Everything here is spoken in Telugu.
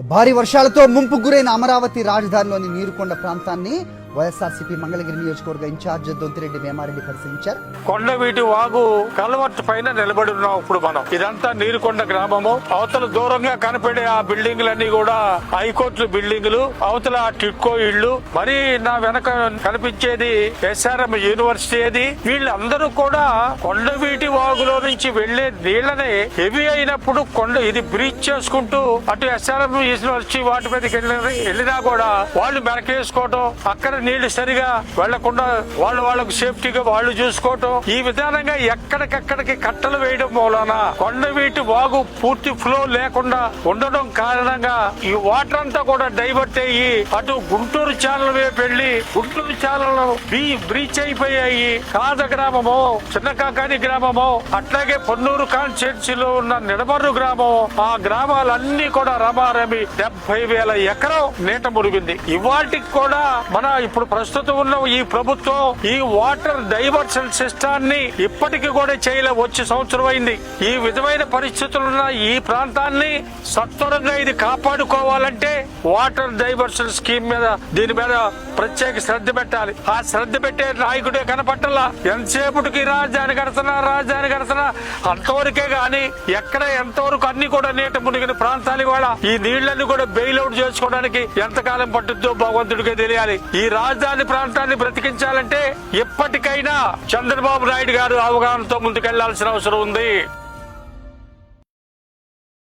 భారీ వర్షాలతో ముంపు గురైన అమరావతి రాజధానిలోని నీరుకొండ ప్రాంతాన్ని వైఎస్ఆర్సీపీ మంగళగిరి నియోజకవర్గ ఇన్ఛార్జ్ దొంతిరెడ్డి వేమారెడ్డి పరిశీలించారు. కొండవీటి వాగు కలవట్టు పైన నిలబడి ఉన్నాం. ఇప్పుడు మనం ఇదంతా నీరుకొండ గ్రామము. అవతల దూరంగా కనపడే ఆ బిల్డింగ్లన్నీ కూడా హైకోర్టు బిల్డింగులు, అవతల టిట్కో ఇళ్లు, మరి నా వెనక కనిపించేది ఎస్ఆర్ఎం యూనివర్సిటీ. అది వీళ్ళందరూ కూడా కొండవీటి వాగులో నుంచి వెళ్లే నీళ్లనే హెవీ అయినప్పుడు ఇది బ్రీచ్ చేసుకుంటూ అటు ఎస్ఆర్ఎం యూనివర్సిటీ వాటి మీదకి వెళ్ళినా కూడా వాళ్ళు మెనకేసుకోవటం, అక్కడ నీళ్లు సరిగా వెళ్లకుండా వాళ్ళకు సేఫ్టీగా వాళ్ళు చూసుకోవటం, ఈ విధానంగా ఎక్కడికక్కడికి కట్టలు వేయడం మూలన కొండవీటి వాగు పూర్తి ఫ్లో లేకుండా ఉండడం కారణంగా ఈ వాటర్ అంతా కూడా డైవర్ట్ అయ్యి అటు గుంటూరు ఛానల్ వైపు వెళ్లి గుంటూరు ఛానల్ బ్రీచ్ అయిపోయాయి. కాద గ్రామము, చిన్నకాకాని గ్రామము, అట్లాగే పొన్నూరు కాన్స్టిట్యున్సీలో ఉన్న నిడమర్రు గ్రామం, ఆ గ్రామాలన్నీ కూడా రమారమి 70,000 ఎకరం నీట మురిగింది. ఇవాటికి కూడా మన ఇప్పుడు ప్రస్తుతం ఉన్న ఈ ప్రభుత్వం ఈ వాటర్ డైవర్షన్ సిస్టాన్ని ఇప్పటికీ కూడా చేయలే. వచ్చే సంవత్సరం అయింది. ఈ విధమైన పరిస్థితులున్న ఈ ప్రాంతాన్ని సత్వరంగా ఇది కాపాడుకోవాలంటే వాటర్ డైవర్షన్ స్కీమ్ మీద దీని మీద ప్రత్యేక శ్రద్ధ పెట్టాలి. ఆ శ్రద్ధ పెట్టే నాయకుడే కనపట్టాల. ఎంతసేపటికి రాజధాని కడుతున్నా అంతవరకే గాని ఎక్కడ ఎంతవరకు అన్ని కూడా నీట మునిగిన ప్రాంతాలు కూడా ఈ నీళ్లన్నీ కూడా బెయిల్అవుట్ చేసుకోవడానికి ఎంతకాలం పట్టుద్దో భగవంతుడికే తెలియాలి. ఈ రాజధాని ప్రాంతాన్ని బ్రతికించాలంటే ఎప్పటికైనా చంద్రబాబు నాయుడు గారు అవగాహనతో ముందుకెళ్లాల్సిన అవసరం ఉంది.